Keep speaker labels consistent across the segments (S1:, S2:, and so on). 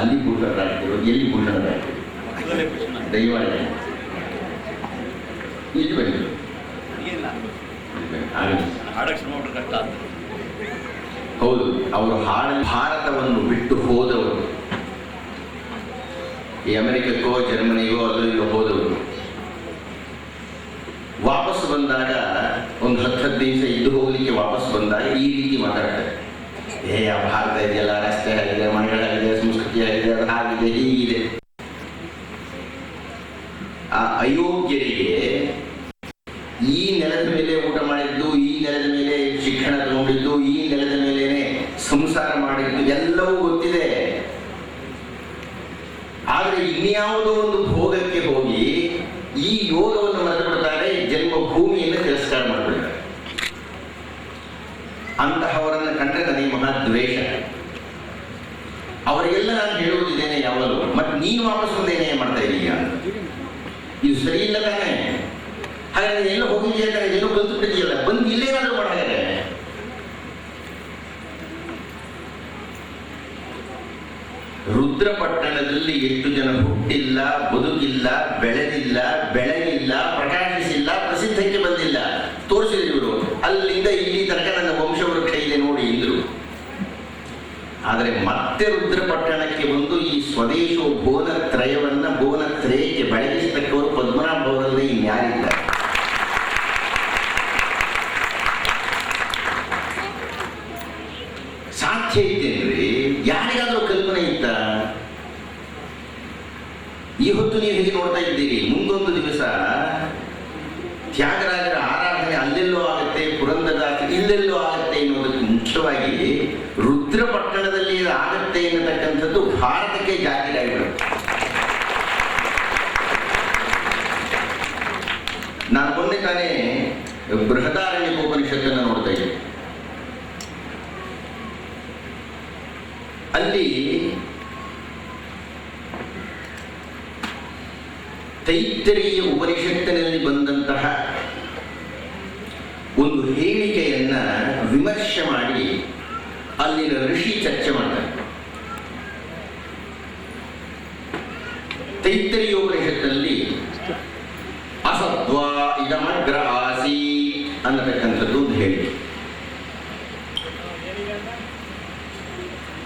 S1: ಅಲ್ಲಿ ಭೂಷಣರಾಗ್ತಿರೋ, ಎಲ್ಲಿ ಭೂಷಣರಾಗ್ತಿರೋ ದೈವಾಲಯ ಇಲ್ಲಿ ಬಂದಿದ್ರು. ಹೌದು, ಅವರು ಭಾರತವನ್ನು ಬಿಟ್ಟು ಹೋದವರು, ಈ ಅಮೆರಿಕಕ್ಕೋ ಜರ್ಮನಿಗೋ ಅಲ್ಲೋ ಇಲ್ಲೋ ಹೋದವರು. ವಾಪಸ್ ಬಂದಾಗ ಒಂದು 10 ದಿವಸ ಇದ್ದು ಹೋಗ್ಲಿಕ್ಕೆ ವಾಪಸ್ ಬಂದಾಗ ಈ ರೀತಿ ಮಾತಾಡ್ತಾರೆ. ಆ ಭಾರತ ಇದೆಯಲ್ಲ, ರಸ್ತೆ ಆಗಿದೆ, ಮನೆಗಳಾಗಿದೆ, ಸಂಸ್ಕೃತಿ ಆಗಿದೆ, ಅದು ಹಾಗಿದೆ, ಹೀಗಿದೆ. ಆ ಅಯೋಗ್ಯರಿಗೆ ಈ ನೆಲದ ಮೇಲೆ ಊಟ ಮಾಡಿದ್ದು, ಈ ನೆಲದ ಮೇಲೆ ಶಿಕ್ಷಣ ತಗೊಂಡಿದ್ದು, ಈ ನೆಲದ ಮೇಲೇನೆ ಸಂಸಾರ ಮಾಡಿದ್ದು ಎಲ್ಲವೂ ಗೊತ್ತಿದೆ. ಆದರೆ ಇನ್ಯಾವುದೋ ಒಂದು ಭೋಗಕ್ಕೆ ಹೋಗಿ ಈ ಯೋಗವನ್ನು ಮರೆತು ಬಿಡ್ತಾರೆ, ಜನ್ಮಭೂಮಿಯನ್ನು ತಿರಸ್ಕಾರ ಮಾಡಿಬಿಡ್ತಾರೆ. ಅಂತಹವರನ್ನು ಕಂಡ್ರೆ ನನಗೆ ಮಹಾ ದ್ವೇಷ. ಅವರಿಗೆಲ್ಲ ನಾನು ಹೇಳುವುದಿದ್ದೇನೆ ಯಾವಾಗಲೂ, ಮತ್ತೆ ನೀನು ವಾಪಸ್ ಬಂದೇನೆ ಮಾಡ್ತಾ ಇದೀಯ ಅಂತ. ಇದು ಸರಿ ಇಲ್ಲ ತಾನೆ? ಹಾಗಾದ್ರೆ ಎಲ್ಲ ಹೋಗಿದೆಯಾ ತಾನೆ, ಏನೋ ಕಲ್ತು ಬಿಟ್ಟಿದೆಯಲ್ಲ, ಬಂದು ಇಲ್ಲೇನಾದ್ರೂ ಮಾಡಾಗದೆ. ರುದ್ರಪಟ್ಟಣದಲ್ಲಿ ಎಷ್ಟು ಜನ ಹುಟ್ಟಿಲ್ಲ, ಬದುಕಿಲ್ಲ, ಬೆಳೆದಿಲ್ಲ, ಬೆಳಗಿಲ್ಲ, ಪ್ರಕಾಶಿಸಿಲ್ಲ, ಪ್ರಸಿದ್ಧಕ್ಕೆ ಬಂದಿಲ್ಲ, ತೋರಿಸಿದ್ರು ಇವರು. ಅಲ್ಲಿಂದ ಇಲ್ಲಿ ತನಕ ನನ್ನ ವಂಶವೃಕ್ಷ ಇದೆ ನೋಡಿ ಇಂದ್ರು. ಆದರೆ ಮತ್ತೆ ರುದ್ರಪಟ್ಟಣಕ್ಕೆ ಬಂದು ಈ ಸ್ವದೇಶ ಭುವನತ್ರಯವನ್ನ ಭುವನತ್ರಯಕ್ಕೆ ಬೆಳಗಿಸತಕ್ಕವರು ಪದ್ಮನಾಭ ಅವರಲ್ಲಿ ಇನ್ಯಾರಿದ್ದಾರೆ? ಸಾಧ್ಯ ಇದ್ದೇನ್ರಿ? ಯಾರಿಗಾದ್ರೂ ಕಲ್ಪನೆ ಇತ್ತ? ಈ ಹೊತ್ತು ನೀವು ಹೇಗೆ ನೋಡ್ತಾ ಇದ್ದೀರಿ, ಮುಂದೊಂದು ದಿವಸ ತ್ಯಾಗರಾಜರ ಆರಾಧನೆ ಅಲ್ಲೆಲ್ಲೋ ಆಗುತ್ತೆ, ಪುರಂದರದಾಸ ಇಲ್ಲೆಲ್ಲೋ ಆಗುತ್ತೆ ಎನ್ನುವುದಕ್ಕೆ ಮುಖ್ಯವಾಗಿ ರುದ್ರಪಟ್ಟಣದಲ್ಲಿ ಆಗುತ್ತೆ ಎನ್ನತಕ್ಕಂಥದ್ದು ಭಾರತಕ್ಕೆ ಜಾತಿಯಾಗಿಬಿಡುತ್ತೆ. ನಾನು ಮೊನ್ನೆ ತಾನೇ ಬೃಹದಾರಣ್ಯಕೋಪನಿಷತ್ತನ್ನು ನೋಡ್ತಾ ಇದ್ದೆ. ಅಲ್ಲಿ ತೈತ್ತರೀಯ ಉಪನಿಷತ್ತಿನಲ್ಲಿ ಬಂದಂತಹ ಒಂದು ಹೇಳಿಕೆಯನ್ನ ವಿಮರ್ಶೆ ಮಾಡಿ ಅಲ್ಲಿನ ಋಷಿ ಚರ್ಚೆ ಮಾಡ್ತಾರೆ. ತೈತ್ತರೀಯ ಉಪನಿಷತ್ತಿನಲ್ಲಿ ಅಸದ್ವಾ ಇದಮಗ್ರ ಆಸಿ ಅನ್ನತಕ್ಕಂಥದ್ದು ಒಂದು ಹೇಳಿಕೆ.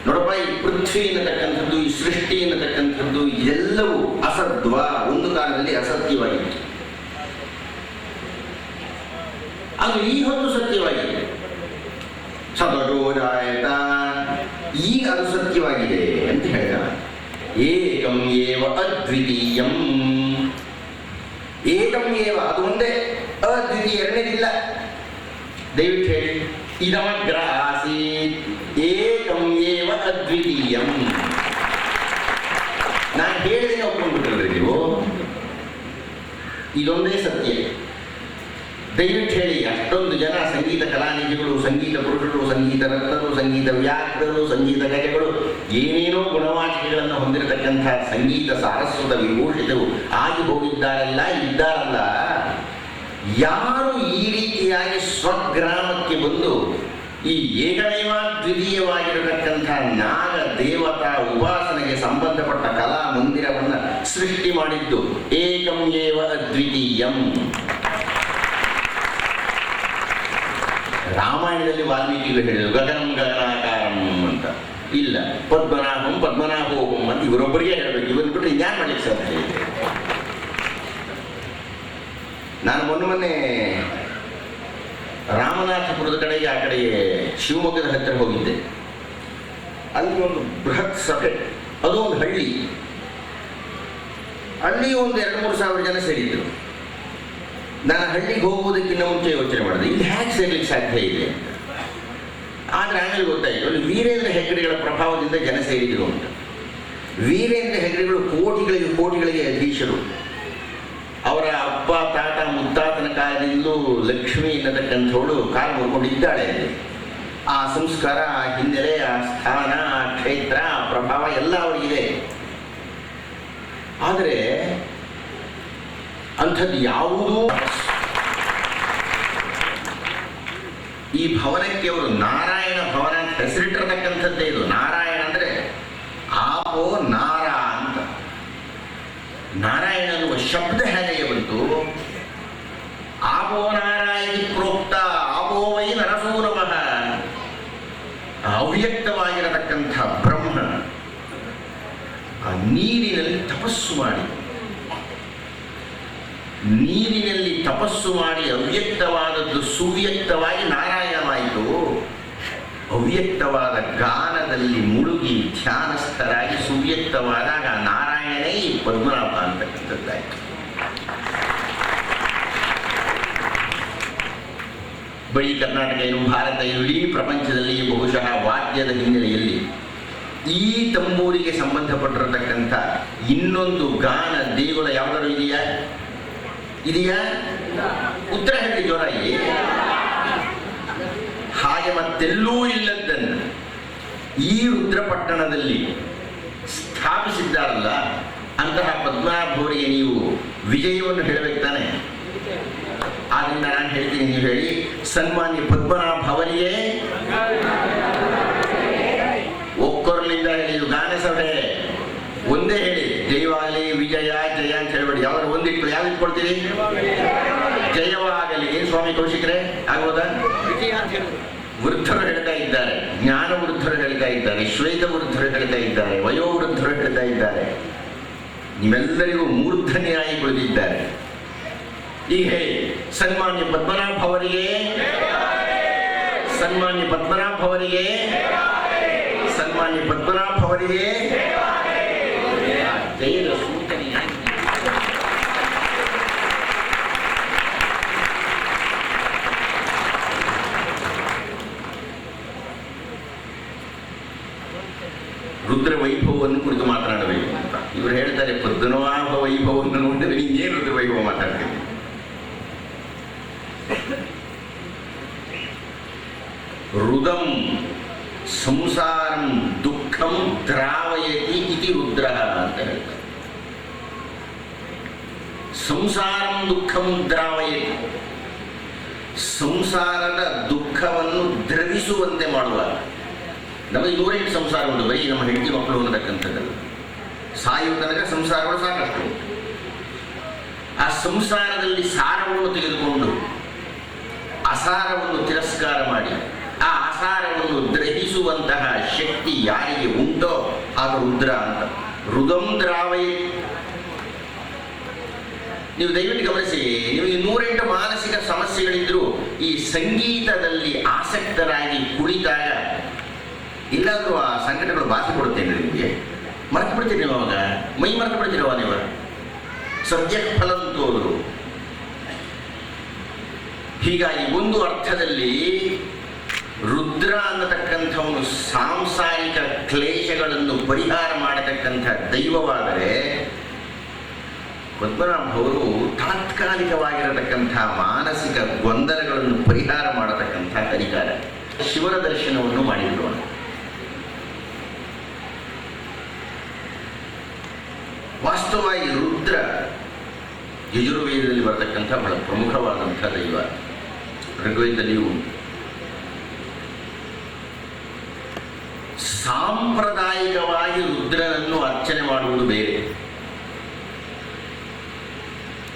S1: ನೋಡಪ್ಪ, ಈ ಪೃಥ್ವಿ ಎನ್ನತಕ್ಕಂಥದ್ದು, ಈ ಸೃಷ್ಟಿ ಎನ್ನತಕ್ಕಂಥದ್ದು ಎಲ್ಲವೂ ಅಸದ್ವ, ಒಂದು ಕಾಲದಲ್ಲಿ ಅಸತ್ಯವಾಗಿತ್ತು. ಅದು ಈ ಹೊತ್ತು ಸತ್ಯವಾಗಿದೆ. ಸದೋಜಾಯತ, ಈಗ ಅದು ಸತ್ಯವಾಗಿದೆ ಅಂತ ಹೇಳ್ತಾರೆ. ಏಕಂ ಏವ ಅದ್ವಿತೀಯಂ, ಏಕಂ ಏವ, ಅದು ಒಂದೇ, ಅದ್ವಿತೀಯ, ಎರಡನೇದಿಲ್ಲ. ದಯವಿಟ್ಟು ಹೇಳಿ, ಇದಮಗ್ರ ಆಸೀತ್ ಏಕಂ ಏವ ಅದ್ವಿತೀಯಂ. ನಾನು ಹೇಳಿದ್ರೆ ಒಪ್ಕೊಂಡ್ಬಿಟ್ರಲ್ರಿ ನೀವು, ಇದೊಂದೇ ಸತ್ಯ. ದಯವಿಟ್ಟು ಹೇಳಿ, ಅಷ್ಟೊಂದು ಜನ ಸಂಗೀತ ಕಲಾನಿಧಿಗಳು, ಸಂಗೀತ ಪುರುಷರು, ಸಂಗೀತ ರತ್ನರು, ಸಂಗೀತ ವ್ಯಾಕೃತರು, ಸಂಗೀತ ಗಜಗಳು, ಏನೇನೋ ಗುಣವಾಚಿಕೆಗಳನ್ನು ಹೊಂದಿರತಕ್ಕಂಥ ಸಂಗೀತ ಸಾರಸ್ವತ ವಿಭೂಷಿತರು ಆಗಿ ಹೋಗಿದ್ದಾರಲ್ಲ, ಇದ್ದಾರಲ್ಲ, ಯಾರು ಈ ರೀತಿಯಾಗಿ ಸ್ವಗ್ರಾಮಕ್ಕೆ ಬಂದು ಈ ಏಕಮೇವ ದ್ವಿತೀಯವಾಗಿರತಕ್ಕಂಥ ನಾಗ ದೇವತಾ ಉಪಾಸನೆಗೆ ಸಂಬಂಧಪಟ್ಟ ಕಲಾ ಮಂದಿರವನ್ನು ಸೃಷ್ಟಿ ಮಾಡಿದ್ದು ಏಕಂ ಏವ ಅದ್ವಿತೀಯಂ. ರಾಮಾಯಣದಲ್ಲಿ ವಾಲ್ಮೀಕಿಗಳು ಹೇಳಿದರು ಗಗನಂ ಗಗನಾಕಾರಂ ಅಂತ. ಇಲ್ಲ, ಪದ್ಮನಾಭಂ ಪದ್ಮನಾಭೋಪಂ ಅಂತ ಇವರೊಬ್ಬರಿಗೆ ಹೇಳಬೇಕು. ಇವನ್ ಬಿಟ್ಟರೆ ಇನ್ಯಾರು ಮಾಡ್ಲಿಕ್ಕೆ ಸಾಧ್ಯ ಇದೆ? ನಾನು ಮೊನ್ನೆ ರಾಮನಾಥಪುರದ ಕಡೆಗೆ, ಆ ಕಡೆಗೆ ಶಿವಮೊಗ್ಗದ ಹತ್ತಿರ ಹೋಗಿದ್ದೆ. ಅಲ್ಲಿ ಒಂದು ಬೃಹತ್ ಸಭೆ, ಅದು ಒಂದು ಹಳ್ಳಿ. ಅಲ್ಲಿ ಒಂದು 2-3 ಸಾವಿರ ಜನ ಸೇರಿದ್ರು. ನಾನು ಹಳ್ಳಿಗೆ ಹೋಗುವುದಕ್ಕಿಂತ ಮುಂಚೆ ಯೋಚನೆ ಮಾಡಿದೆ, ಇಲ್ಲಿ ಹೇಗೆ ಸೇರ್ಲಿಕ್ಕೆ ಸಾಧ್ಯ ಇದೆ ಅಂತ. ಆದರೆ ಆಮೇಲೆ ಗೊತ್ತಾಯಿತು, ಅಲ್ಲಿ ವೀರೇಂದ್ರ ಹೆಗ್ಗಡೆಗಳ ಪ್ರಭಾವದಿಂದ ಜನ ಸೇರಿದ್ರು ಅಂತ. ವೀರೇಂದ್ರ ಹೆಗ್ಗಡೆಗಳು ಕೋಟಿಗಳಿಗೆ ಅಧೀಶರು. ಅವರ ಅಪ್ಪ, ತಾತ, ಮುತ್ತಾತನ ಕಾಲದಿಂದಲೂ ಲಕ್ಷ್ಮಿ ಎನ್ನತಕ್ಕಂಥವಳು ಕಾಲು ಮುರ್ಕೊಂಡಿದ್ದಾಳೆ. ಆ ಸಂಸ್ಕಾರ, ಆ ಹಿನ್ನೆಲೆ, ಆ ಸ್ಥಾನ, ಆ ಕ್ಷೇತ್ರ, ಆ ಪ್ರಭಾವ ಎಲ್ಲ ಅವರಿಗಿದೆ. ಆದರೆ ಅಂಥದ್ದು ಯಾವುದೂ ಈ ಭವನಕ್ಕೆ ಅವರು ನಾರಾಯಣ ಭವನ ಅಂತ ಹೆಸರಿಟ್ಟಿರತಕ್ಕಂಥದ್ದೇ. ಇದು ನಾರಾಯಣ ಅಂದರೆ ಆ ಆಪೋ ನಾರ ಅಂತ. ನಾರಾಯಣ ಅನ್ನುವ ಶಬ್ದ ಹೇಗೆ ಬಂತು? ಆಪೋ ನಾರಾಯಣಿ ಪ್ರೋಕ್ತ ಆಪೋ ವೈ ನರಸೂನಮಃ. ಅವ್ಯಕ್ತವಾಗಿರತಕ್ಕಂಥ ಬ್ರಹ್ಮ ಆ ನೀರಿನಲ್ಲಿ ತಪಸ್ಸು ಮಾಡಿ, ನೀರಿನಲ್ಲಿ ತಪಸ್ಸು ಮಾಡಿ ಅವ್ಯಕ್ತವಾದದ್ದು ಸುವ್ಯಕ್ತವಾಗಿ ನಾರಾಯಣವಾಯಿತು. ಅವ್ಯಕ್ತವಾದ ಗಾನದಲ್ಲಿ ಮುಳುಗಿ ಧ್ಯಾನಸ್ಥರಾಗಿ ಸುವ್ಯಕ್ತವಾದಾಗ ನಾರಾಯಣನೇ ಈ ಪದ್ಮನಾಭ ಅಂತಕ್ಕಂಥದ್ದಾಯಿತು. ಬರೀ ಕರ್ನಾಟಕ ಏನು, ಭಾರತ ಏನು, ಇಡೀ ಪ್ರಪಂಚದಲ್ಲಿ ಬಹುಶಃ ವಾದ್ಯದ ಹಿನ್ನೆಲೆಯಲ್ಲಿ ಈ ತಂಬೂರಿಗೆ ಸಂಬಂಧಪಟ್ಟಿರತಕ್ಕಂಥ ಇನ್ನೊಂದು ಗಾನ ದೇಗುಲ ಯಾವುದಾದ್ರು ಇದೆಯಾ? ಉತ್ತರ ಹೇಳಿ ಜೋರಾಗಿ. ಹಾಗೆ ಮತ್ತೆಲ್ಲೂ ಇಲ್ಲದ್ದನ್ನು ಈ ರುದ್ರಪಟ್ಟಣದಲ್ಲಿ ಸ್ಥಾಪಿಸಿದ್ದಾರಲ್ಲ, ಅಂತಹ ಪದ್ಮನಾಭವರಿಗೆ ನೀವು ವಿಜಯವನ್ನು ಹೇಳಬೇಕು ತಾನೆ. ಆದ್ರಿಂದ ನಾನು ಹೇಳ್ತೀನಿ, ನೀವು ಹೇಳಿ, ಸನ್ಮಾನ್ಯ ಪದ್ಮನಾಭ ಅವರಿಗೆ ಒಕ್ಕೊರಲಿಂದ ಹೇಳಿ. ಗಾನ ಸಭೆ ಒಂದೇ ಹೇಳಿ, ಜಯವಾಗಲಿ, ವಿಜಯ, ಜಯ ಅಂತ ಹೇಳಬೇಡಿ. ಯಾವ್ದಾದ್ರು ಒಂದಿಟ್ಟು ಯಾವ್ದು ಇಟ್ಕೊಳ್ತೀರಿ? ಜಯವಾಗಲಿ. ಏನು ಸ್ವಾಮಿ ಕೌಶಿಕರೇ, ಆಗ್ಬೋದಾ? ವೃದ್ಧರು ಹೇಳ್ತಾ ಇದ್ದಾರೆ, ಜ್ಞಾನ ವೃದ್ಧರು ಹೇಳ್ತಾ ಇದ್ದಾರೆ, ಶ್ವೇತ ವೃದ್ಧರು ಹೇಳ್ತಾ ಇದ್ದಾರೆ, ವಯೋವೃದ್ಧರು ಹೇಳ್ತಾ ಇದ್ದಾರೆ, ನೀವೆಲ್ಲರಿಗೂ ಮೂರ್ಧನ್ಯಾಯಿ ಕುಳಿತಿದ್ದಾರೆ. ಈಗ ಹೇಳಿ, ಸನ್ಮಾನ್ಯ ಪದ್ಮನಾಭ ಅವರಿಗೆ, ಸನ್ಮಾನ್ಯ ಪದ್ಮನಾಭ ಅವರಿಗೆ, ಸನ್ಮಾನ್ಯ ಪದ್ಮನಾಭ ಅವರಿಗೆ ಜಯದ ಸೂಚನೆಯಾಗಿ ರುದ್ರ ವೈಭವವನ್ನು ಕುರಿತು ಮಾತನಾಡಬೇಕು ಅಂತ ಇವರು ಹೇಳ್ತಾರೆ. ಪದ್ಮನಾಭ ವೈಭವವನ್ನು ನೋಡಿದ್ರೆ ನೀನೇನು ರುದ್ರ ವೈಭವ ಮಾತಾಡ್ತೀನಿ? ರುದಂ ಸಂಸಾರಂ ದುಃಖಂ ದ್ರಾವಯತಿ ಇತಿ ರುದ್ರ ಅಂತ ಹೇಳ್ತಾರೆ. ಸಂಸಾರಂ ದುಃಖಂ ದ್ರಾವಯತಿ, ಸಂಸಾರದ ದುಃಖವನ್ನು ದ್ರವಿಸುವಂತೆ ಮಾಡುವ. ನಮಗೆ 108 ಸಂಸಾರ ಉಂಟು, ಬರೀ ನಮ್ಮ ಹೆಂಡತಿ ಮಕ್ಕಳು ಅನ್ನತಕ್ಕಂಥದ್ದಲ್ಲ. ಸಾಯುವ ತನಕ ಸಂಸಾರಗಳು ಸಾಕಷ್ಟು. ಆ ಸಂಸಾರದಲ್ಲಿ ಸಾರವನ್ನು ತೆಗೆದುಕೊಂಡು ಅಸಾರವನ್ನು ತಿರಸ್ಕಾರ ಮಾಡಿ ಆ ಅಸಾರವನ್ನು ಗ್ರಹಿಸುವಂತಹ ಶಕ್ತಿ ಯಾರಿಗೆ ಉಂಟೋ ಆಗ ರುದ್ರ ಅಂತ. ರುದಂ ದ್ರಾವಯ. ನೀವು ದಯವಿಟ್ಟು ಗಮನಿಸಿ, ನಿಮಗೆ 108 ಮಾನಸಿಕ ಸಮಸ್ಯೆಗಳಿದ್ರೂ ಈ ಸಂಗೀತದಲ್ಲಿ ಆಸಕ್ತರಾಗಿ ಕುಳಿತಾಗ ಇಲ್ಲಾದರೂ ಆ ಸಂಕಟಗಳು ಬಾಕಿ ಕೊಡುತ್ತೇನೆ. ನಿಮಗೆ ಮರೆತು ಬಿಡ್ತೀರಿ ನೀವು, ಅವಾಗ ಮೈ ಮರೆತು ಬಿಡ್ತೀರವ ನೀವು. ಸದ್ಯ ಫಲಂ ತೋರು. ಹೀಗಾಗಿ ಒಂದು ಅರ್ಥದಲ್ಲಿ ರುದ್ರ ಅನ್ನತಕ್ಕಂಥವನು ಸಾಂಸಾರಿಕ ಕ್ಲೇಶಗಳನ್ನು ಪರಿಹಾರ ಮಾಡತಕ್ಕಂಥ ದೈವವಾದರೆ, ಪದ್ಮನಾಭ ಅವರು ತಾತ್ಕಾಲಿಕವಾಗಿರತಕ್ಕಂಥ ಮಾನಸಿಕ ಗೊಂದಲಗಳನ್ನು ಪರಿಹಾರ ಮಾಡತಕ್ಕಂಥ ಅಧಿಕಾರ. ಶಿವನ ದರ್ಶನವನ್ನು ಮಾಡಿದ್ರು. ವಾಸ್ತವವಾಗಿ ರುದ್ರ ಯಜುರ್ವೇದದಲ್ಲಿ ಬರತಕ್ಕಂಥ ಬಹಳ ಪ್ರಮುಖವಾದಂಥ ದೈವ. ಋಗ್ವೇದದಲ್ಲಿಯೂ ಉಂಟು. ಸಾಂಪ್ರದಾಯಿಕವಾಗಿ ರುದ್ರನನ್ನು ಅರ್ಚನೆ ಮಾಡುವುದು ಬೇರೆ,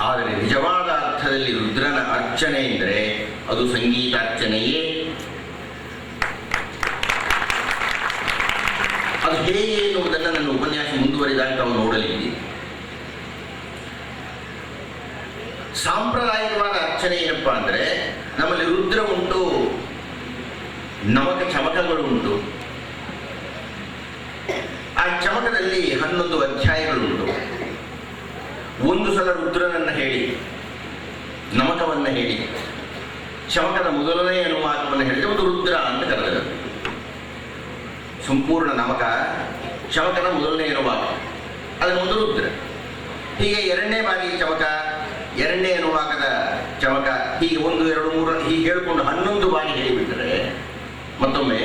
S1: ಆದರೆ ನಿಜವಾದ ಅರ್ಥದಲ್ಲಿ ರುದ್ರನ ಅರ್ಚನೆ ಎಂದರೆ ಅದು ಸಂಗೀತಾರ್ಚನೆಯೇ. ಅದು ಹೇಗೆ ಎನ್ನುವುದನ್ನು ನನ್ನ ಉಪನ್ಯಾಸ ಮುಂದುವರಿದಾಗ ತಾವು ನೋಡಲಿದ್ದೀರಿ. ಸಾಂಪ್ರದಾಯಿಕವಾದ ಅರ್ಚನೆ ಏನಪ್ಪ ಅಂದರೆ, ನಮ್ಮಲ್ಲಿ ರುದ್ರ ಉಂಟು, ನಮಕ ಚಮಕಗಳು ಉಂಟು. ಆ ಚಮಕದಲ್ಲಿ 11 ಅಧ್ಯಾಯಗಳುಂಟು. ಒಂದು ಸಲ ರುದ್ರನನ್ನು ಹೇಳಿ, ನಮಕವನ್ನು ಹೇಳಿ, ಚಮಕದ ಮೊದಲನೇ ಅನುವಾದವನ್ನು ಹೇಳಿದ್ರೆ ಒಂದು ರುದ್ರ ಅಂತ ಕರೆದರು. ಸಂಪೂರ್ಣ ನಮಕ, ಚಮಕದ ಮೊದಲನೇ ಅನುವಾದ, ಅದನ್ನು ಒಂದು ರುದ್ರ. ಹೀಗೆ ಎರಡನೇ ಬಾರಿ ಚಮಕ, ಎರಡನೇ ಅನುವಾದದ ಚಮಕ, ಹೀಗೆ 1, 2, 3 ಹೀಗೆ ಹೇಳಿಕೊಂಡು 11 ಬಾರಿ ಹೇಳಿಬಿಟ್ಟರೆ, ಮತ್ತೊಮ್ಮೆ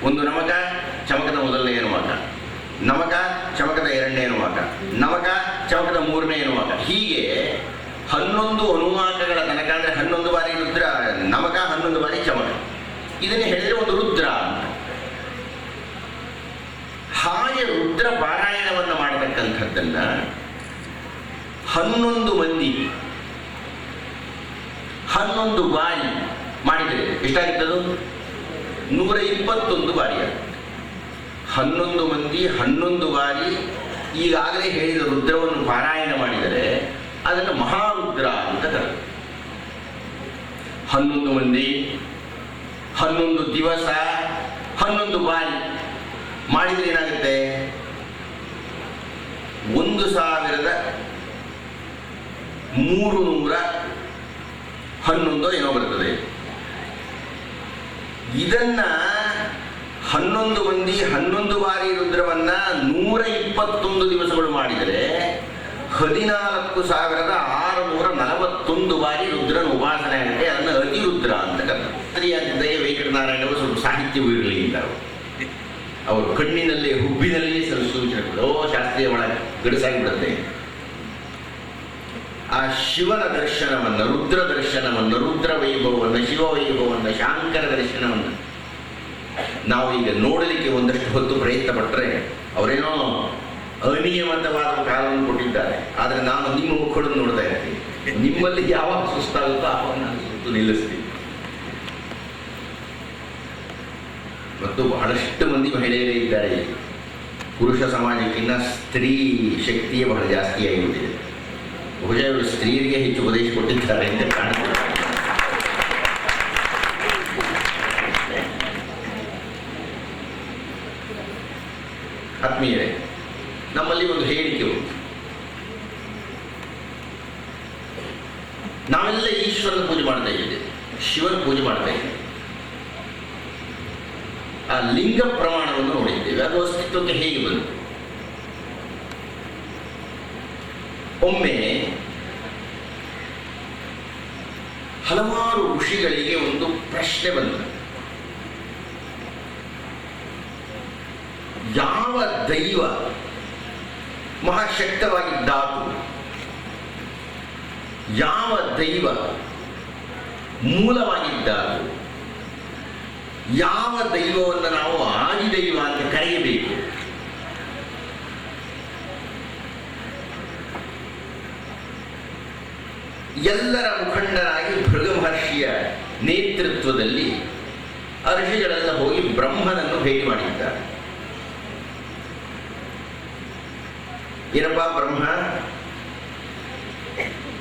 S1: ಒಂದು ನಮಕ, ಚಮಕದ ಮೊದಲನೇ ಅನುವಾದ, ನಮಕ, ಚಮಕದ ಎರಡನೇ ಅನುವಾದ, ನಮಕ, ಚಮಕದ ಮೂರನೇ ಅನುವಾದ, ಹೀಗೆ 11 ಅನುವಾದಗಳ ತನಕ. ಅಂದರೆ 11 ಬಾರಿ ರುದ್ರ ನಮಕ, 11 ಬಾರಿ ಚಮಕ. ಇದನ್ನೇ ಹೇಳಿದರೆ ಒಂದು ರುದ್ರ ಅಂತ. ಹಾಗೆ ರುದ್ರ ರುದ್ರ ಪಾರಾಯಣವನ್ನು ಮಾಡತಕ್ಕಂಥದ್ದನ್ನ 11 ಮಂದಿ 11 ಬಾರಿ ಮಾಡಿದರೆ ಎಷ್ಟಾಗಿತ್ತದು? 121 ಬಾರಿ ಆಗುತ್ತೆ. 11 ಮಂದಿ 11 ಬಾರಿ ಈಗಾಗಲೇ ಹೇಳಿದ ರುದ್ರವನ್ನು ಪಾರಾಯಣ ಮಾಡಿದರೆ ಅದನ್ನು ಮಹಾರುದ್ರ ಅಂತ ಕರೆದು. 11 ಮಂದಿ 11 ದಿವಸ 11 ಬಾರಿ ಮಾಡಿದರೆ ಏನಾಗುತ್ತೆ? 1311 ಏನೋ ಬರ್ತದೆ. ಇದನ್ನ 11 ಮಂದಿ 11 ಬಾರಿ ರುದ್ರವನ್ನ 121 ದಿವಸಗಳು ಮಾಡಿದರೆ 14,641 ಬಾರಿ ರುದ್ರನ ಉಪಾಸನೆ ಆಗುತ್ತೆ. ಅದನ್ನು ಅತಿರುದ್ರ ಅಂತ ಕರೆದರು. ಸ್ತ್ರೀಯಾಗಿದ್ದಾಗ ವೆಂಕಟನಾರಾಯಣವರು ಸ್ವಲ್ಪ ಸಾಹಿತ್ಯವೂ ಇರಲಿಲ್ಲ. ಅವರು ಕಣ್ಣಿನಲ್ಲಿ ಹುಬ್ಬಿನಲ್ಲಿಯೇ ಸೂಚನೆ ಕೊಡೋ ಶಾಸ್ತ್ರೀಯ ಒಳಗೆ ಗಡಸಾಗಿಬಿಡುತ್ತೆ. ಆ ಶಿವನ ದರ್ಶನವನ್ನು, ರುದ್ರ ದರ್ಶನವನ್ನು, ರುದ್ರ ವೈಭವವನ್ನು, ಶಿವ ವೈಭವವನ್ನು, ಶಾಂಕರ ದರ್ಶನವನ್ನು ನಾವು ಈಗ ನೋಡಲಿಕ್ಕೆ ಒಂದಷ್ಟು ಹೊತ್ತು ಪ್ರಯತ್ನ ಪಟ್ಟರೆ ಅವರೇನೋ ಅನಿಯಮಿತವಾದ ಕಾಲವನ್ನು ಕೊಟ್ಟಿದ್ದಾರೆ. ಆದರೆ ನಾನು ನಿಮ್ಮ ಮುಖಗಳನ್ನು ನೋಡ್ತಾ ಇರ್ತೀನಿ. ನಿಮ್ಮಲ್ಲಿ ಯಾವಾಗ ಸುಸ್ತಾಗುತ್ತೋ ಆವಾಗ ನಾನು ಸುತ್ತು ನಿಲ್ಲಿಸ್ತೀನಿ. ಮತ್ತು ಬಹಳಷ್ಟು ಮಂದಿ ಮಹಿಳೆಯರೇ ಇದ್ದಾರೆ. ಪುರುಷ ಸಮಾಜಕ್ಕಿಂತ ಸ್ತ್ರೀ ಶಕ್ತಿಯೇ ಬಹಳ ಜಾಸ್ತಿ ಆಗಿಬಿಟ್ಟಿದೆ. ಬಹುಶಃ ಇವರು ಸ್ತ್ರೀಯರಿಗೆ ಹೆಚ್ಚು ಉಪದೇಶ ಕೊಟ್ಟಿದ್ದಾರೆ ಅಂತ ಕಾಣುತ್ತದೆ. ಆತ್ಮೀಯರೇ, ನಮ್ಮಲ್ಲಿ ಒಂದು ಹೇಳಿಕೆ ಉಂಟು. ನಾವೆಲ್ಲ ಈಶ್ವರನ ಪೂಜೆ ಮಾಡ್ತಾ ಇದ್ದೇವೆ, ಶಿವನ ಪೂಜೆ ಮಾಡ್ತಾ ಇದ್ದೇವೆ. ಆ ಲಿಂಗ ಪ್ರಮಾಣವನ್ನು ನೋಡಿದ್ದೇವೆ. ಅದು ಅಸ್ತಿತ್ವಕ್ಕೆ ಹೇಗೆ ಬಂತು? ಒಮ್ಮೆ ಹಲವಾರು ಋಷಿಗಳಿಗೆ ಒಂದು ಪ್ರಶ್ನೆ ಬಂತು. ಯಾವ ದೈವ ಮಹಾಶಕ್ತವಾಗಿದ್ದಾತು, ಯಾವ ದೈವ ಮೂಲವಾಗಿದ್ದಾತು, ಯಾವ ದೈವವನ್ನು ನಾವು ಆದಿದೈವ ಅಂತ ಕರೆಯಬೇಕು? ಎಲ್ಲರ ಮುಖಂಡರಾಗಿ ಭೃಗ ಮಹರ್ಷಿಯ ನೇತೃತ್ವದಲ್ಲಿ ಋಷಿಗಳೆಲ್ಲ ಹೋಗಿ ಬ್ರಹ್ಮನನ್ನು ಭೇಟಿ ಮಾಡಿದ್ದಾರೆ. ಏನಪ್ಪ ಬ್ರಹ್ಮ?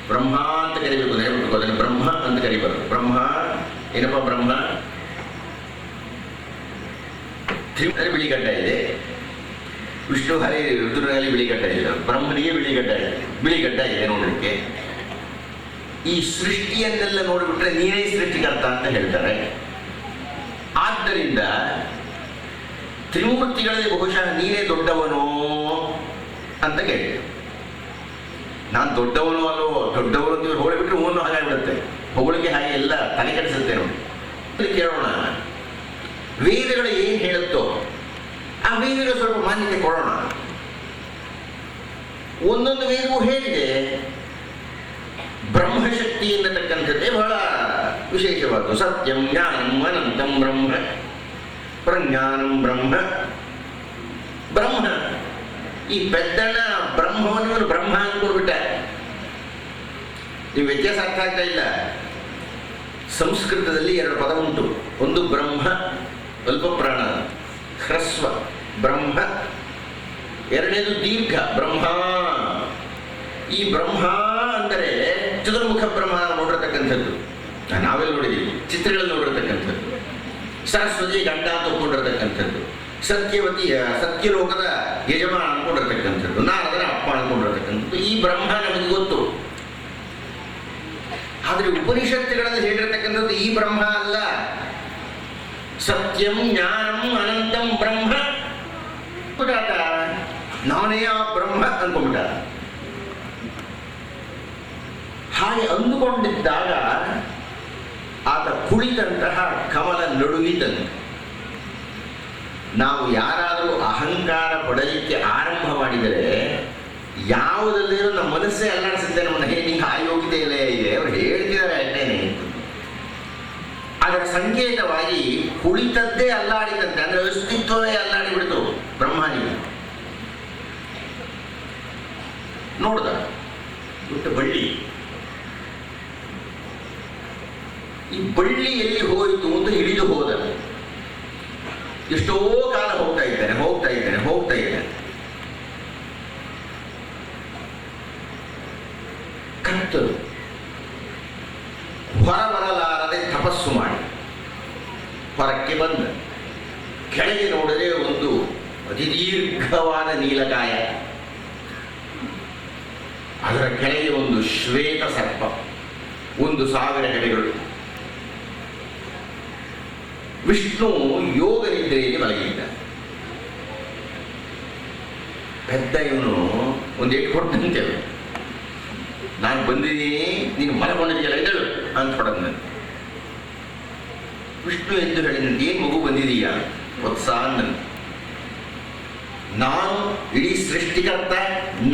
S1: ಬ್ರಹ್ಮ ಅಂತ ಕರಿಬೇಕು, ನೆನಪಿಟ್ಟು ಅದನ್ನು ಬ್ರಹ್ಮ ಅಂತ ಕರಿಬಾರ್ದು. ಬ್ರಹ್ಮ ಏನಪ್ಪ ಬ್ರಹ್ಮ? ಬಿಳಿಗಡ್ಡ ಇದೆ, ವಿಷ್ಣು ಹರಿ ರುದ್ರನಲ್ಲಿ ಬಿಳಿಗಡ್ಡ ಇದೆ, ಬ್ರಹ್ಮನಿಗೆ ಬಿಳಿಗಡ್ಡ ಇದೆ ನೋಡಲಿಕ್ಕೆ. ಈ ಸೃಷ್ಟಿಯನ್ನೆಲ್ಲ ನೋಡಿಬಿಟ್ರೆ ನೀನೇ ಸೃಷ್ಟಿಕರ್ತ ಅಂತ ಹೇಳ್ತಾರೆ. ಆದ್ದರಿಂದ ತ್ರಿಮೂರ್ತಿಗಳಲ್ಲಿ ಬಹುಶಃ ನೀನೇ ದೊಡ್ಡವನೋ ಅಂತ ಕೇಳಿದೆ. ನಾನು ದೊಡ್ಡವನೋ ಅಲ್ಲೋ, ದೊಡ್ಡವನು ಅಂತ ಹೊಗಳಿಬಿಟ್ರೆ ಹೂವನ್ನು ಹಾಗಾಗ್ಬಿಡುತ್ತೆ. ಹೊಗಳಿಕೆ ಹಾಗೆ ಎಲ್ಲ ತಲೆ ಕೆಡಿಸುತ್ತೆ ನೋಡಿ. ಕೇಳೋಣ, ವೇದಗಳು ಏನು ಹೇಳುತ್ತೋ ಆ ವೇದಗಳು ಸ್ವಲ್ಪ ಮಾನ್ಯತೆ ಕೊಡೋಣ. ಒಂದೊಂದು ವೇದವು ಹೇಳಿದೆ ಬ್ರಹ್ಮಶಕ್ತಿ ಎನ್ನತಕ್ಕಂಥದ್ದೇ ಬಹಳ ವಿಶೇಷವಾದ್ದು. ಸತ್ಯಂ ಜ್ಞಾನಂ ಅನಂತಂ ಬ್ರಹ್ಮ ಪ್ರಜ್ಞಾನಂ ಬ್ರಹ್ಮ. ಬ್ರಹ್ಮ ಈ ಪೆದ್ದಣ್ಣ ಬ್ರಹ್ಮವನ್ನು ಬ್ರಹ್ಮ ಅಂದ್ಕೊಡ್ಬಿಟ್ಟ. ನೀವು ವ್ಯತ್ಯಾಸ ಅರ್ಥ ಆಗ್ತಾ ಇಲ್ಲ. ಸಂಸ್ಕೃತದಲ್ಲಿ 2 ಪದ ಉಂಟು. ಒಂದು ಬ್ರಹ್ಮ ಅಲ್ಪ ಪ್ರಾಣ ಹ್ರಸ್ವ ಬ್ರಹ್ಮ, ಎರಡನೇದು ದೀರ್ಘ ಬ್ರಹ್ಮ. ಈ ಬ್ರಹ್ಮ ಅಂದರೆ ಚತುರ್ಮುಖ ಬ್ರಹ್ಮ ನೋಡಿರತಕ್ಕಂಥದ್ದು, ನಾವೆಲ್ಲ ನೋಡಿದ್ದೀವಿ, ಚಿತ್ರಗಳಲ್ಲಿ ನೋಡಿರತಕ್ಕಂಥದ್ದು. ಸರಸ್ವತಿ ಗಂಡ ಅಂತ ಒಪ್ಕೊಂಡಿರತಕ್ಕಂಥದ್ದು, ಸತ್ಯಲೋಕದ ಯಜಮಾನ ಅನ್ಕೊಂಡಿರ್ತಕ್ಕಂಥದ್ದು, ನಾರದರ ಅಪ್ಪ ಅನ್ಕೊಂಡಿರ್ತಕ್ಕಂಥದ್ದು. ಈ ಬ್ರಹ್ಮ ನಮಗೆ ಗೊತ್ತು. ಆದರೆ ಉಪನಿಷತ್ತುಗಳಲ್ಲಿ ಹೇಳಿರತಕ್ಕಂಥದ್ದು ಈ ಬ್ರಹ್ಮ ಅಲ್ಲ. ಸತ್ಯಂ ಜ್ಞಾನಂ ಅನಂತಂ ಬ್ರಹ್ಮ. ನಾನೇ ಆ ಬ್ರಹ್ಮ ಅನ್ಕೊಂಡ್ಬಿಟ್ಟ. ಹಾಗೆ ಅಂದುಕೊಂಡಿದ್ದಾಗ ಆತ ಕುಳಿತಂತಹ ಕಮಲ ನಡುಗಿದಂತೆ. ನಾವು ಯಾರಾದರೂ ಅಹಂಕಾರ ಪಡಲಿಕ್ಕೆ ಆರಂಭ ಮಾಡಿದರೆ ಯಾವುದಲ್ಲಿರೋ ನಮ್ಮ ಮನಸ್ಸೇ ಅಲ್ಲಾಡಿಸುತ್ತೆ ನಮ್ಮನ್ನ. ನಿಂಗೆ ಆ ಯೋಗ್ಯತೆ ಇಲ್ಲ ಇದೆ, ಅವ್ರು ಹೇಳ್ತಿದ್ದಾರೆ ಅಷ್ಟೇನೆ. ಅದರ ಸಂಕೇತವಾಗಿ ಕುಳಿತದ್ದೇ ಅಲ್ಲಾಡಿದಂತೆ, ಅಂದ್ರೆ ಅಸ್ತಿತ್ವವೇ ಅಲ್ಲಾಡಿ ಬಿಡ್ತು ಬ್ರಹ್ಮನಿಗೆ. ನೋಡ್ದ, ದೊಡ್ಡ ಬಳ್ಳಿ. ಈ ಬಳ್ಳಿ ಎಲ್ಲಿ ಹೋಯಿತು ಅಂತ ಇಳಿದು ಹೋದ. ಎಷ್ಟೋ ಕಾಲ ಹೋಗ್ತಾ ಇದ್ದಾನೆ. ಕತ್ತಲು. ಹೊರಬರಲಾರದೆ ತಪಸ್ಸು ಮಾಡಿ ಹೊರಕ್ಕೆ ಬಂದ. ಕೆಳಗೆ ನೋಡಿದ್ರೆ ಒಂದು ಅತಿ ದೀರ್ಘವಾದ ನೀಲಕಾಯ, ಅದರ ಕೆಳಗೆ ಒಂದು ಶ್ವೇತ ಸರ್ಪ, 1,000 ಹೆಡೆಗಳು. ವಿಷ್ಣು ಯೋಗ ನಿದ್ರೆಯಲ್ಲಿ ಮಲಗಿದ್ದ. ಪೆದ್ದ ಇವನು ಒಂದು ಏಟು ಕೊಟ್ಟಂತೆ, ನಾನು ಬಂದಿದ್ದೀನಿ, ನೀನು ಮಲಕೊಂಡಿದೆಯಲ್ಲ ಎದ್ದೇಳು ಅಂತ ಹೊಡೆದ. ವಿಷ್ಣು ಎಂದು ಹೇಳಿದಂತೆ, ಏನು ಮಗು ಬಂದಿದೀಯಾ ವತ್ಸ ಅಂದನು. ನಾನು ಇಡೀ ಸೃಷ್ಟಿಕರ್ತ,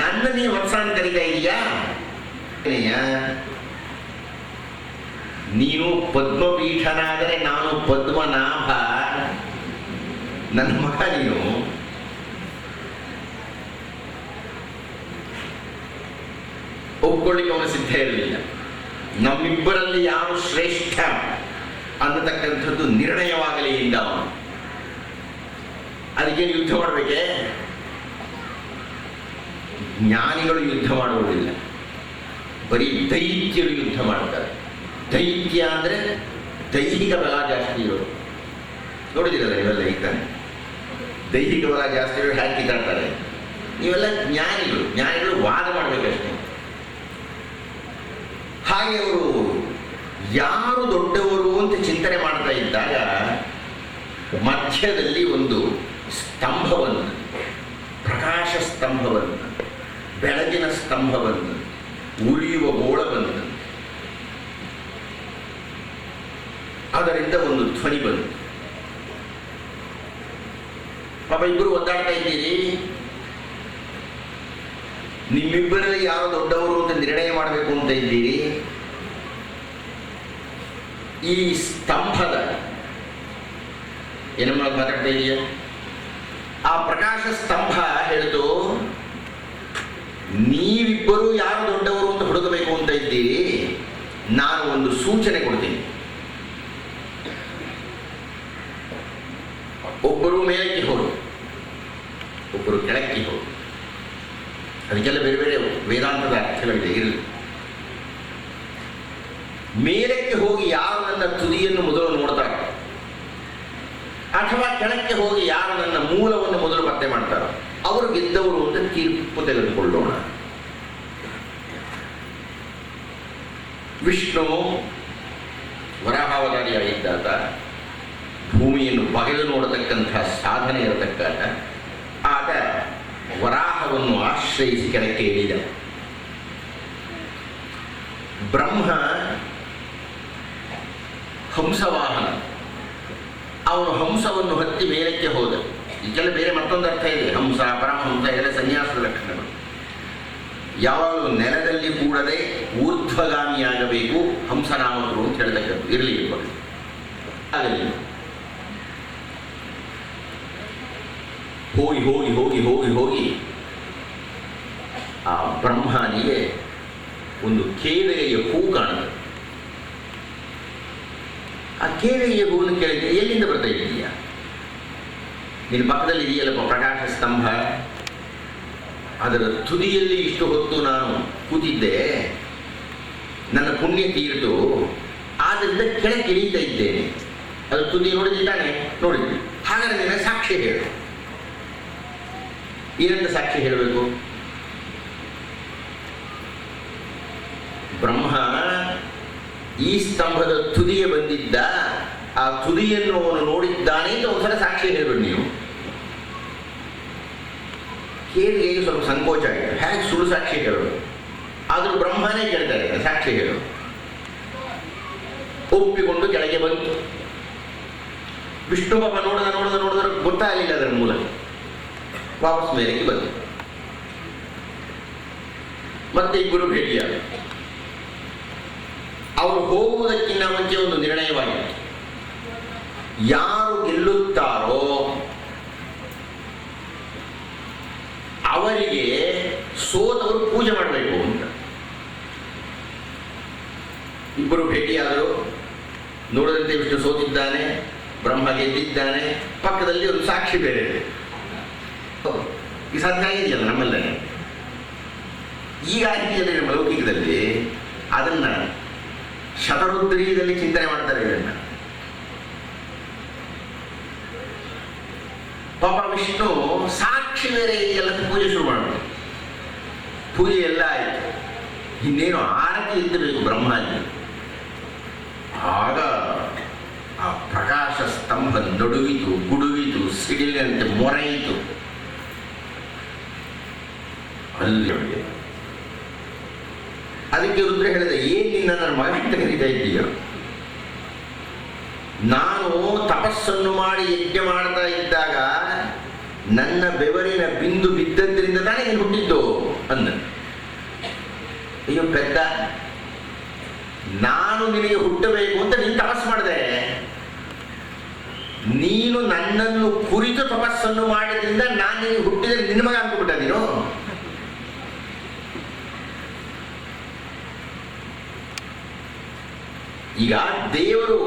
S1: ನನ್ನ ನೀನು ವತ್ಸ ಅಂತ ಕರೀತಾ ಇದೀಯಾ? ನೀನು ಪದ್ಮಪೀಠನಾದರೆ ನಾನು ಪದ್ಮನಾಭ, ನನ್ನ ಮಗ ನೀನು. ಒಪ್ಕೊಳ್ಳಿಕ್ಕೆ ಅವನು ಸಿದ್ಧ ಇರಲಿಲ್ಲ. ನಮ್ಮಿಬ್ಬರಲ್ಲಿ ಯಾರು ಶ್ರೇಷ್ಠ ಅನ್ನತಕ್ಕಂಥದ್ದು ನಿರ್ಣಯವಾಗಲಿ ಇಂದ ಅವನು. ಅದಕ್ಕೆ ಯುದ್ಧ ಮಾಡಬೇಕೆ? ಜ್ಞಾನಿಗಳು ಯುದ್ಧ ಮಾಡುವುದಿಲ್ಲ, ಬರೀ ದೈತ್ಯರು ಯುದ್ಧ ಮಾಡ್ತಾರೆ. ದೈತ್ಯ ಅಂದರೆ ದೈಹಿಕ ಬಲ ಜಾಸ್ತಿ ಇರೋರು. ನೋಡಿದಿರಲ್ಲ ನೀವೆಲ್ಲ ಇದ್ದಾನೆ, ದೈಹಿಕ ಬಲ ಜಾಸ್ತಿ ಇರೋರು ಹ್ಯಾಕಿ ಕಿತ್ತಾಡ್ತಾರೆ. ನೀವೆಲ್ಲ ಜ್ಞಾನಿಗಳು ವಾದ ಮಾಡಬೇಕಷ್ಟೇ. ಹಾಗೆ ಅವರು ಯಾರು ದೊಡ್ಡವರು ಅಂತ ಚಿಂತನೆ ಮಾಡ್ತಾ ಇದ್ದಾಗ ಮಧ್ಯದಲ್ಲಿ ಒಂದು ಸ್ತಂಭವನ್ನು, ಪ್ರಕಾಶ ಸ್ತಂಭವನ್ನು, ಬೆಳಗಿನ ಸ್ತಂಭವನ್ನು, ಉರಿಯುವ ಗೋಳವನ್ನು, ಅದರಿಂದ ಒಂದು ಧ್ವನಿ ಬಂತು. ಪಾಪ ಇಬ್ಬರು ಒದ್ದಾಡ್ತಾ ಇದ್ದೀರಿ, ನಿಮ್ಮಿಬ್ಬರಲ್ಲಿ ಯಾರು ದೊಡ್ಡವರು ಅಂತ ನಿರ್ಣಯ ಮಾಡಬೇಕು ಅಂತ ಇದ್ದೀರಿ. ಈ ಸ್ತಂಭದ ಏನಮ್ಮ ಮಾತಾಡ್ತಾ ಇದೆಯಾ? ಆ ಪ್ರಕಾಶ ಸ್ತಂಭ ಹೇಳಿತು, ನೀವಿಬ್ಬರು ಯಾರು ದೊಡ್ಡವರು ಅಂತ ಹುಡುಕಬೇಕು ಅಂತ ಇದ್ದೀರಿ, ನಾನು ಒಂದು ಸೂಚನೆ ಕೊಡ್ತೀನಿ. ಒಬ್ಬರು ಮೇಲಕ್ಕೆ ಹೋಗಿ, ಒಬ್ಬರು ಕೆಳಕ್ಕೆ ಹೋಗಿ. ಅದಕ್ಕೆಲ್ಲ ಬೇರೆ ಬೇರೆ ವೇದಾಂತದ ಅರ್ಥಗಳಿದೆ, ಇರಲಿ. ಮೇಲಕ್ಕೆ ಹೋಗಿ ಯಾರು ನನ್ನ ತುದಿಯನ್ನು ಮೊದಲು ನೋಡ್ತಾರೆ, ಅಥವಾ ಕೆಳಕ್ಕೆ ಹೋಗಿ ಯಾರು ನನ್ನ ಮೂಲವನ್ನು ಮೊದಲು ಪತ್ತೆ ಮಾಡ್ತಾರೋ ಅವರು ಗೆದ್ದವರು ಅಂತ ತೀರ್ಪು ತೆಗೆದುಕೊಳ್ಳೋಣ. ವಿಷ್ಣು ವರಾಹಾವತಾರಿಯಾಗಿದ್ದಾತ, ಭೂಮಿಯನ್ನು ಬಗೆದು ನೋಡತಕ್ಕಂತಹ ಸಾಧನೆ ಇರತಕ್ಕ ಆತ ವರಾಹವನ್ನು ಆಶ್ರಯಿಸಿ ಕೆಳಕ್ಕೆ ಇಳಿದ. ಬ್ರಹ್ಮ ಹಂಸವಾಹನ, ಅವನು ಹಂಸವನ್ನು ಹತ್ತಿ ಮೇಲಕ್ಕೆ ಹೋದ. ಇದಕ್ಕೆಲ್ಲ ಬೇರೆ ಮತ್ತೊಂದು ಅರ್ಥ ಇದೆ. ಹಂಸ, ಪರಮಹಂಸ ಎಲ್ಲ ಸನ್ಯಾಸದ ಲಕ್ಷಣಗಳು. ಯಾವಾಗಲೂ ನೆಲದಲ್ಲಿ ಕೂಡದೆ ಊರ್ಧ್ವಗಾಮಿಯಾಗಬೇಕು ಹಂಸನಾಮಕರು ಅಂತ ಹೇಳ್ತಕ್ಕಂಥದ್ದು ಇರಲಿ. ಆಗಲಿ ಹೋಗಿ ಹೋಗಿ ಹೋಗಿ ಹೋಗಿ ಹೋಗಿ ಆ ಬ್ರಹ್ಮನಿಗೆ ಒಂದು ಕೇದಗೆಯ ಹೂ ಕಾಣುತ್ತದೆ. ಆ ಕೇದಗೆಯ ಹೂವನ್ನು ಕೇಳಿದ್ರೆ ಎಲ್ಲಿಂದ ಬರ್ತಾ ಇದೆಯಾ? ನಿನ್ನ ಪಕ್ಕದಲ್ಲಿ ಇದೆಯಲ್ಲಪ್ಪ ಪ್ರಕಾಶ ಸ್ತಂಭ, ಅದರ ತುದಿಯಲ್ಲಿ ಇಷ್ಟು ಹೊತ್ತು ನಾನು ಕೂತಿದ್ದೆ, ನನ್ನ ಪುಣ್ಯ ತೀರಿತು, ಆದ್ದರಿಂದ ಕೆಳಗೆ ಇಳೀತಾ ಇದ್ದೇನೆ. ಅದು ತುದಿ ನೋಡಿದ್ದಾನೆ, ನೋಡಿದ್ವಿ. ಹಾಗಾದ್ರೆ ನಿನ್ನ ಸಾಕ್ಷಿ ಹೇಳು. ಏನಂತ ಸಾಕ್ಷಿ ಹೇಳಬೇಕು? ಬ್ರಹ್ಮ ಈ ಸ್ತಂಭದ ತುದಿಗೆ ಬಂದಿದ್ದ, ಆ ತುದಿಯನ್ನು ಅವನು ನೋಡಿದ್ದಾನೆ ಅಂತ ಒಂದ್ಸಲ ಸಾಕ್ಷಿ ಹೇಳ್ಬೇಡಿ ನೀವು. ಕೇಳಿಗೆ ಸ್ವಲ್ಪ ಸಂಕೋಚ ಆಗಿದೆ, ಹೇಗೆ ಸುಳ್ಳು ಸಾಕ್ಷಿ ಹೇಳೋದು? ಆದರೂ ಬ್ರಹ್ಮನೇ ಕೇಳ್ತಾ ಇದ್ದಾನೆ, ಸಾಕ್ಷಿ ಹೇಳು. ಒಪ್ಪಿಕೊಂಡು ಕೆಳಗೆ ಬಂತು. ವಿಷ್ಣು ಪಾಪ ನೋಡಿದ್ರೆ ಗೊತ್ತಾಗಲಿಲ್ಲ ಅದರ ಮೂಲ. ವಾಪಸ್ ಮೇಲೆಗೆ ಬಂತು. ಮತ್ತೆ ಇಬ್ಬರು ಭೇಟಿಯಾದ. ಅವರು ಹೋಗುವುದಕ್ಕಿಂತ ಮುಂಚೆ ಒಂದು ನಿರ್ಣಯವಾಗಿತ್ತು. ಯಾರು ಗೆಲ್ಲುತ್ತಾರೋ ಅವರಿಗೆ ಸೋತವರು ಪೂಜೆ ಮಾಡಬೇಕು ಅಂತ. ಇಬ್ಬರು ಭೇಟಿಯಾದರು. ನೋಡದಂತೆ ವಿಷ್ಣು ಸೋತಿದ್ದಾನೆ, ಬ್ರಹ್ಮ ಗೆದ್ದಿದ್ದಾನೆ, ಪಕ್ಕದಲ್ಲಿ ಒಂದು ಸಾಕ್ಷಿ ಬೇರೆ ಇದೆ. ಈ ಸಾಧ್ಯ ಆಗಿದೆಯಲ್ಲ ನಮ್ಮಲ್ಲೇ. ಈಗ ಆಗಿದೆಯಲ್ಲ ನಮ್ಮ ಲೌಕಿಕದಲ್ಲಿ, ಅದನ್ನ ಶತರುದ್ರೀಯದಲ್ಲಿ ಚಿಂತನೆ ಮಾಡ್ತಾರೆ. ಇದನ್ನ ಪಾಪ ವಿಷ್ಣು ಸಾಕ್ಷಿ ಬೇರೆ ಇದೆಯಲ್ಲ, ಪೂಜೆ ಶುರು ಮಾಡೋದು. ಪೂಜೆ ಎಲ್ಲ ಆಯಿತು, ಇನ್ನೇನು ಆರತಿ ಇದ್ದಬೇಕು ಬ್ರಹ್ಮಾಜಿ. ಆಗ ಆ ಪ್ರಕಾಶ ಸ್ತಂಭ ನಡುಗಿತು, ಗುಡುಗಿತು, ಸಿಡಿಲಿನಂತೆ ಮೊರೆಯಿತು. ಅಲ್ಲಿ ಅದಕ್ಕೆ ರುದ್ರ ಹೇಳಿದ, ಏನ್ ನಿನ್ನ ನನ್ನ ಮಗ ಅಂತ ಕರೀತಾ ಇದ್ದೀಯ? ನಾನು ತಪಸ್ಸನ್ನು ಮಾಡಿ ಯಜ್ಞ ಮಾಡ್ತಾ ಇದ್ದಾಗ ನನ್ನ ಬೆವರಿನ ಬಿಂದು ಬಿದ್ದದ್ರಿಂದ ತಾನೇ ನೀನು ಹುಟ್ಟಿದ್ದು ಅಂದ. ಅಯ್ಯೋ ಪೆದ್ದ, ನಾನು ನಿನಗೆ ಹುಟ್ಟಬೇಕು ಅಂತ ನೀನು ತಪಸ್ಸು ಮಾಡಿದೆ. ನೀನು ನನ್ನನ್ನು ಕುರಿತು ತಪಸ್ಸನ್ನು ಮಾಡಿದ್ರಿಂದ ನಾನು ನಿನಗೆ ಹುಟ್ಟಿದ್ರೆ ನಿನ್ನ ಮಗ ಅನ್ಕೊಂಡ್ಬಿಟ್ಟ ನೀನು? ಈಗ ದೇವರು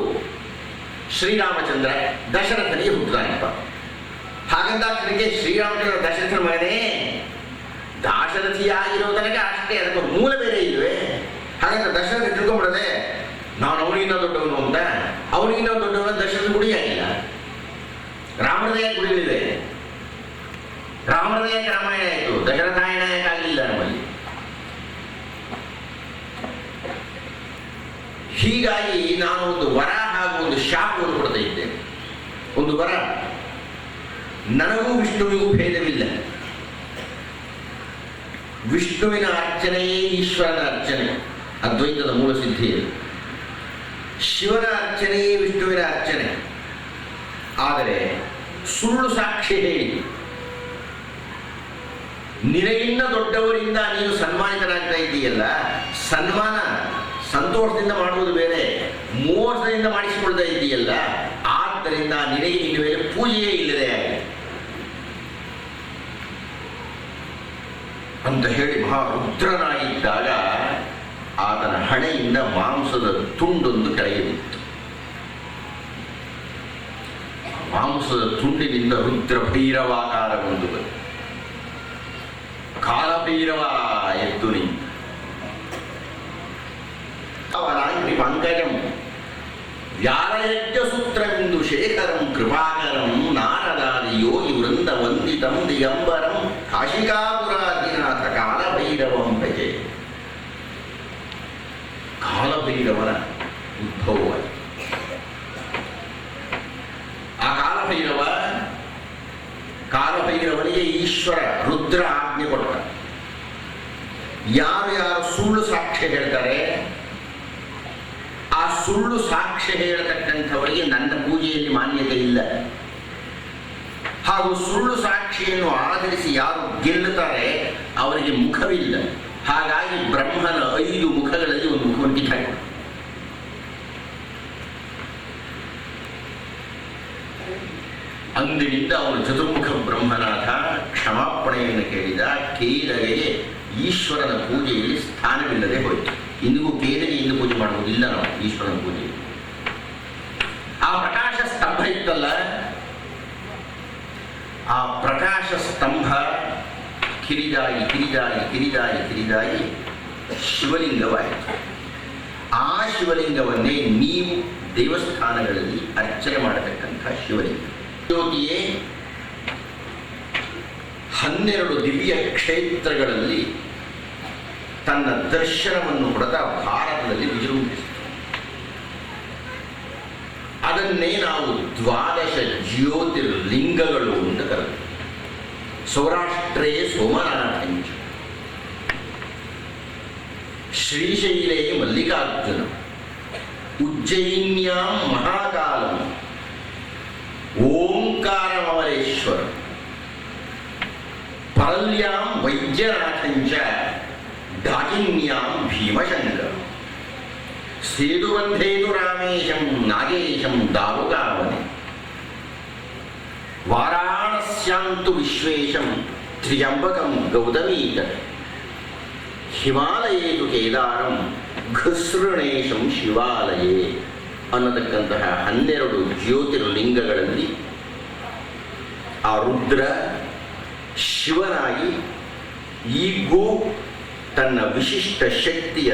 S1: ಶ್ರೀರಾಮಚಂದ್ರ ದಶರಥನಿಗೆ ಹುಟ್ಟುತ್ತಾನಪ್ಪ. ಹಾಗಂದಾಕ್ಷರಿಗೆ ಶ್ರೀರಾಮಚಂದ್ರ ದಶರಥನ ಮಗನೇ, ದಾಶರಥಿಯಾಗಿರೋ ತನಕ ಅಷ್ಟೇ, ಅದಕ್ಕೆ ಮೂಲ ಬೇರೆ ಇಲ್ವೇ? ಹಾಗಂದ್ರೆ ದಶರಥ ತಿಳ್ಕೊಂಡ್ಬಿಡದೆ ನಾನು ಅವನಿಗಿನ್ನ ದೊಡ್ಡವನು ಅಂತ. ಅವನಿಗಿನ್ನ ದೊಡ್ಡವನು ದಶರಥ ಗುಡಿಯಾಗಿಲ್ಲ, ರಾಮಹೃದಯ ಗುಡಿಗಳಿದೆ. ರಾಮಹೃದಯಕ್ಕೆ ರಾಮಾಯಣ ಆಯಿತು, ದಶರಥಾಯಣ ಆಗಲಿಲ್ಲ ನಮ್ಮಲ್ಲಿ. ಹೀಗಾಗಿ ನಾನು ಒಂದು ವರ ಹಾಗೂ ಒಂದು ಶಾಪವನ್ನು ಕೊಡ್ತಾ ಇದ್ದೇನೆ. ಒಂದು ವರ, ನನಗೂ ವಿಷ್ಣುವಿಗೂ ಭೇದವಿಲ್ಲ. ವಿಷ್ಣುವಿನ ಅರ್ಚನೆಯೇ ಈಶ್ವರನ ಅರ್ಚನೆ, ಅದ್ವೈತದ ಮೂಲ ಸಿದ್ಧಿಯಲ್ಲಿ. ಶಿವನ ಅರ್ಚನೆಯೇ ವಿಷ್ಣುವಿನ ಅರ್ಚನೆ. ಆದರೆ ಸುಳ್ಳು ಸಾಕ್ಷಿ ಹೇಳಿ ನಿನಗಿನ್ನ ದೊಡ್ಡವರಿಂದ ನೀನು ಸನ್ಮಾನಿತನಾಗ್ತಾ ಇದ್ದೀಯಲ್ಲ, ಸನ್ಮಾನ ಸಂತೋಷದಿಂದ ಮಾಡುವುದು ಬೇರೆ, ಮೋಸದಿಂದ ಮಾಡಿಸಿಕೊಳ್ತಾ ಇದ್ದೀಯಲ್ಲ, ಆದ್ದರಿಂದ ನಿನಗೆ ಇನ್ನು ಮೇಲೆ ಪೂಜೆಯೇ ಇಲ್ಲದೆ ಅಂತ ಹೇಳಿ ಮಹಾರುದ್ರನಾಗಿದ್ದಾಗ ಆತನ ಹಣೆಯಿಂದ ಮಾಂಸದ ತುಂಡೊಂದು ಕೆಳಗೆ ಬಿತ್ತು. ಮಾಂಸದ ತುಂಡಿನಿಂದ ರುದ್ರ ಭೈರವಾಕಾರವೊಂದು ಬಂತು. ಕಾಲಭೈರವ ಎದ್ದು ನಿಂತ. ಅವನಾಗಿ ಪಂಕಜಂ ವ್ಯಾಲಯಜ್ಞಸೂತ್ರಮಿಂದು ಶೇಖರಂ ಕೃಪಾಕರಂ ನಾರದಾದಿ ಯೋಗಿ ವೃಂದ ವಂದಿತಂ ದಿಗಂಬರಂ ಕಾಶಿಕಾಪುರಾಧಿನಾಥ ಕಾಲಭೈರವಂ ಭಜೆ. ಕಾಲಭೈರವನ ಉದ್ಭವವಾಯಿತು. ಆ ಕಾಲಭೈರವನಿಗೆ ಈಶ್ವರ ರುದ್ರ ಆಜ್ಞೆ ಕೊಟ್ಟ. ಯಾರು ಯಾರು ಸುಳ್ಳು ಸಾಕ್ಷ್ಯ ಹೇಳ್ತಾರೆ, ಆ ಸುಳ್ಳು ಸಾಕ್ಷ್ಯ ಹೇಳತಕ್ಕಂಥವರಿಗೆ ನನ್ನ ಪೂಜೆಯಲ್ಲಿ ಮಾನ್ಯತೆ ಇಲ್ಲ. ಹಾಗೂ ಸುಳ್ಳು ಸಾಕ್ಷಿಯನ್ನು ಆಧರಿಸಿ ಯಾರು ಗೆಲ್ಲುತ್ತಾರೆ ಅವರಿಗೆ ಮುಖವಿಲ್ಲ. ಹಾಗಾಗಿ ಬ್ರಹ್ಮನ 5 ಮುಖಗಳಲ್ಲಿ ಒಂದು ಮುಖವನ್ನು ಕಿತ್ತಾಕಿದ. ಅಂದಿನಿಂದ ಅವನು ಚತುರ್ಮುಖ ಬ್ರಹ್ಮನಾಥ ಕ್ಷಮಾಪಣೆಯನ್ನು ಕೇಳಿದ. ಕೇದಗೆಗೆ ಈಶ್ವರನ ಪೂಜೆಯಲ್ಲಿ ಸ್ಥಾನವಿಲ್ಲದೆ ಹೋಯಿತು. ಇಂದಿಗೂ ಕೇದಗೆಯಿಂದ ಪೂಜೆ ಮಾಡುವುದಿಲ್ಲ ನಾವು ಈಶ್ವರನ ಪೂಜೆ. ಆ ಪ್ರಕಾಶ ಸ್ತಂಭ ಇತ್ತಲ್ಲ, ಆ ಪ್ರಕಾಶ ಸ್ತಂಭ ಕಿರಿದಾಗಿ ಕಿರಿದಾಗಿ ಕಿರಿದಾಗಿ ಕಿರಿದಾಗಿ ಶಿವಲಿಂಗವಾಯಿತು. ಆ ಶಿವಲಿಂಗವನ್ನೇ ನೀವು ದೇವಸ್ಥಾನಗಳಲ್ಲಿ ಅರ್ಚನೆ ಮಾಡತಕ್ಕಂಥ ಶಿವಲಿಂಗ. ಜ್ಯೋತಿಯೇ 12 ದಿವ್ಯ ಕ್ಷೇತ್ರಗಳಲ್ಲಿ ತನ್ನ ದರ್ಶನವನ್ನು ಕೊಡದ ಭಾರತದಲ್ಲಿ ವಿಜೃಂಭಿಸಿತು. ಅದನ್ನೇ ನಾವು 12 ಜ್ಯೋತಿರ್ಲಿಂಗಗಳು ಅಂತ ಕರೆದು. ಸೌರಾಷ್ಟ್ರೇ ಸೋಮನಾಥಂಚ, ಶ್ರೀಶೈಲೇ ಮಲ್ಲಿಕಾರ್ಜುನ, ಉಜ್ಜಯಿನ್ಯಾಂ ಮಹಾಕಾಲಂ, ಓಂಕಾರಮಮರೇಶ್ವರ, ಪರಲ್ಯಾಂ ವೈದ್ಯನಾಥಂಚ, ಡಾಕಿನ್ಯಾಂ ಭೀಮಶಂಕರ, ಸೇದುಬಂಧೇತು ರಾಮೇಶಂ ನಾಗೇಶಂ ದಾರುಕಾವನೆ, ವಾರಾಣಸ್ಯಾಂತು ವಿಶ್ವೇಶಂ ತ್ರ್ಯಂಬಕಂ ಗೌತಮೀತ, ಹಿಮಾಲಯೇತು ಕೇದಾರಂ ಘಸೃಣೇಶಂ ಶಿವಾಲಯೇ ಅನ್ನತಕ್ಕಂತಹ 12 ಜ್ಯೋತಿರ್ಲಿಂಗಗಳಲ್ಲಿ ಆ ರುದ್ರ ಶಿವನಾಗಿ ಈಗೂ ತನ್ನ ವಿಶಿಷ್ಟ ಶಕ್ತಿಯ